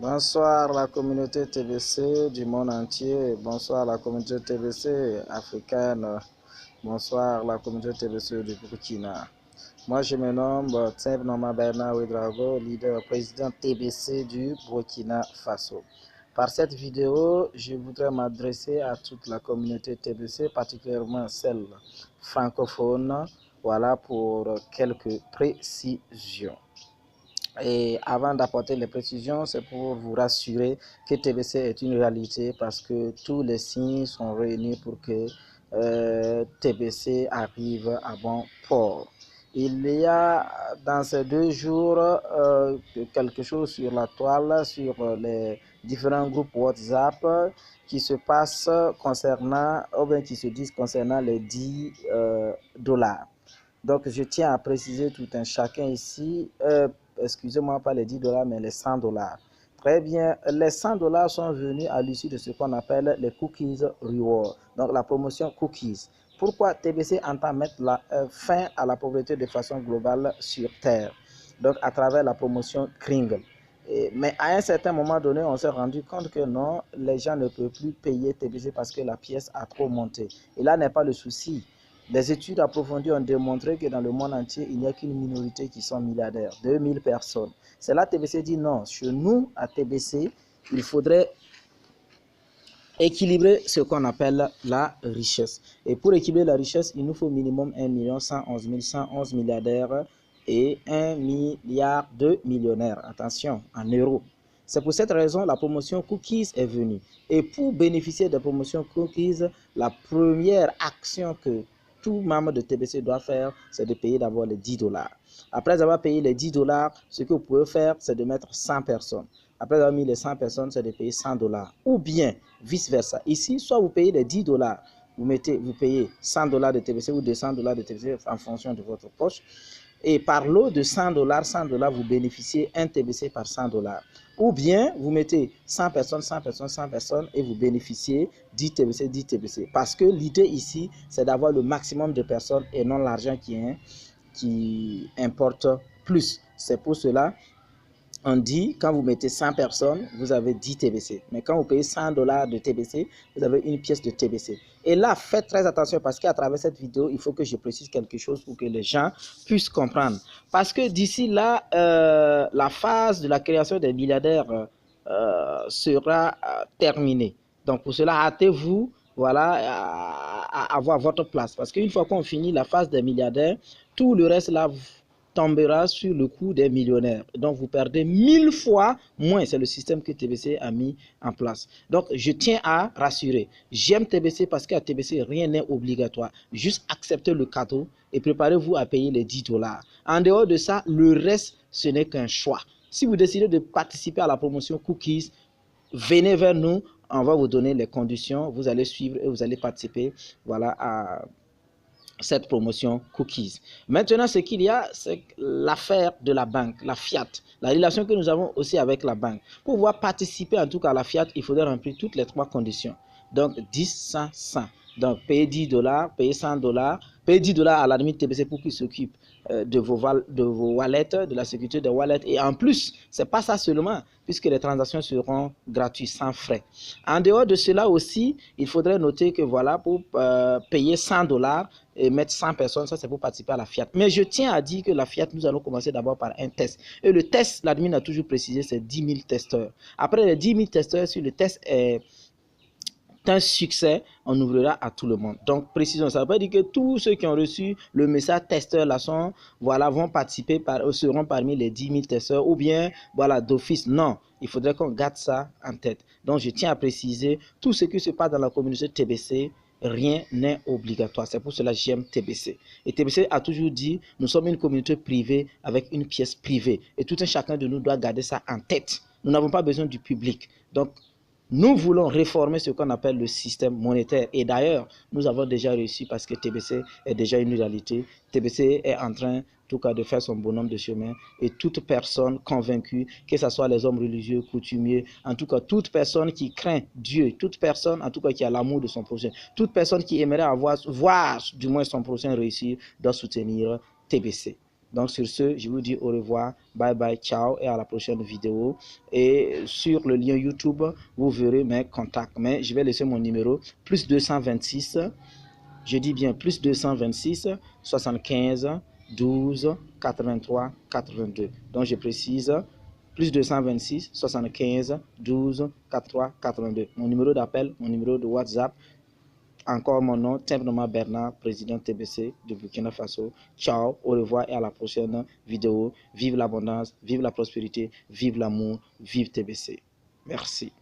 Bonsoir la communauté TBC du monde entier, bonsoir la communauté TBC africaine, bonsoir la communauté TBC du Burkina. Moi je me nomme Tseb Noma Bernard Ouedraogo, leader président TBC du Burkina Faso. Par cette vidéo, je voudrais m'adresser à toute la communauté TBC, particulièrement celle francophone, voilà pour quelques précisions. Et avant d'apporter les précisions, c'est pour vous rassurer que TBC est une réalité parce que tous les signes sont réunis pour que TBC arrive à bon port. Il y a dans ces 2 jours quelque chose sur la toile, sur les différents groupes WhatsApp qui se passent concernant, ou bien qui se disent concernant les $10. Donc, je tiens à préciser tout un chacun ici, excusez-moi pas les $10, mais les $100. Très bien, les $100 sont venus à l'issue de ce qu'on appelle les Cookies Reward, donc la promotion Cookies. Pourquoi TBC entend mettre fin à la pauvreté de façon globale sur Terre, donc à travers la promotion Kringle. Mais à un certain moment donné, on s'est rendu compte que non, les gens ne peuvent plus payer TBC parce que la pièce a trop monté. Et là n'est pas le souci. Les études approfondies ont démontré que dans le monde entier, il n'y a qu'une minorité qui sont milliardaires, 2000 personnes. C'est là que TBC dit non, chez nous, à TBC, il faudrait équilibrer ce qu'on appelle la richesse. Et pour équilibrer la richesse, il nous faut minimum 1 111 milliardaires et 1 milliard de millionnaires. Attention, en euros. C'est pour cette raison que la promotion Cookies est venue. Et pour bénéficier de la promotion Cookies, la première action que tout membre de TBC doit faire, c'est de payer d'abord les $10. Après avoir payé les $10, ce que vous pouvez faire, c'est de mettre 100 personnes. Après avoir mis les 100 personnes, c'est de payer $100. Ou bien, vice-versa. Ici, soit vous payez les $10, vous payez $100 de TBC ou $200 de TBC en fonction de votre poche. Et par lot de $100, vous bénéficiez un TBC par $100. Ou bien, vous mettez 100 personnes, 100 personnes, 100 personnes et vous bénéficiez 10 TBC, 10 TBC. Parce que l'idée ici, c'est d'avoir le maximum de personnes et non l'argent qui importe plus. C'est pour cela on dit, quand vous mettez 100 personnes, vous avez 10 TBC. Mais quand vous payez $100 de TBC, vous avez une pièce de TBC. Et là, faites très attention parce qu'à travers cette vidéo, il faut que je précise quelque chose pour que les gens puissent comprendre. Parce que d'ici là, la phase de la création des milliardaires sera terminée. Donc pour cela, hâtez-vous à avoir votre place. Parce qu'une fois qu'on finit la phase des milliardaires, tout le reste là tombera sur le coût des millionnaires. Donc, vous perdez 1000 fois moins. C'est le système que TBC a mis en place. Donc, je tiens à rassurer. J'aime TBC parce qu'à TBC, rien n'est obligatoire. Juste acceptez le cadeau et préparez-vous à payer les $10. En dehors de ça, le reste, ce n'est qu'un choix. Si vous décidez de participer à la promotion Cookies, venez vers nous. On va vous donner les conditions. Vous allez suivre et vous allez participer à cette promotion Cookies. Maintenant, ce qu'il y a, c'est l'affaire de la banque, la Fiat, la relation que nous avons aussi avec la banque. Pour pouvoir participer en tout cas à la Fiat, il faudrait remplir toutes les 3 conditions. Donc, 10, 100, 100. Donc, payer $10, payer $100, payer $10 à la limite TBC pour qu'ils s'occupent de vos wallets, de la sécurité des wallets. Et en plus, ce n'est pas ça seulement, puisque les transactions seront gratuites, sans frais. En dehors de cela aussi, il faudrait noter que pour payer $100 et mettre 100 personnes, ça c'est pour participer à la Fiat. Mais je tiens à dire que la Fiat, nous allons commencer d'abord par un test. Et le test, l'admin a toujours précisé, c'est 10 000 testeurs. Après les 10 000 testeurs, si le test est un succès, on ouvrira à tout le monde. Donc, précision, ça veut pas dire que tous ceux qui ont reçu le message testeur là vont participer, seront parmi les 10 000 testeurs ou bien, d'office. Non, il faudrait qu'on garde ça en tête. Donc, je tiens à préciser, tout ce qui se passe dans la communauté TBC, rien n'est obligatoire. C'est pour cela que j'aime TBC. Et TBC a toujours dit, nous sommes une communauté privée avec une pièce privée. Et tout un chacun de nous doit garder ça en tête. Nous n'avons pas besoin du public. Donc, nous voulons réformer ce qu'on appelle le système monétaire. Et d'ailleurs, nous avons déjà réussi parce que TBC est déjà une réalité. TBC est en train, en tout cas, de faire son bonhomme de chemin. Et toute personne convaincue, que ce soit les hommes religieux, coutumiers, en tout cas, toute personne qui craint Dieu, toute personne, en tout cas, qui a l'amour de son prochain, toute personne qui aimerait voir du moins son prochain réussir, doit soutenir TBC. Donc sur ce, je vous dis au revoir, bye bye, ciao et à la prochaine vidéo. Et sur le lien YouTube, vous verrez mes contacts. Mais je vais laisser mon numéro plus 226, je dis bien plus 226 75 12 83 82. Donc je précise plus 226 75 12 83 82. Mon numéro d'appel, mon numéro de WhatsApp. Encore mon nom, simplement Bernard, président TBC de Burkina Faso. Ciao, au revoir et à la prochaine vidéo. Vive l'abondance, vive la prospérité, vive l'amour, vive TBC. Merci.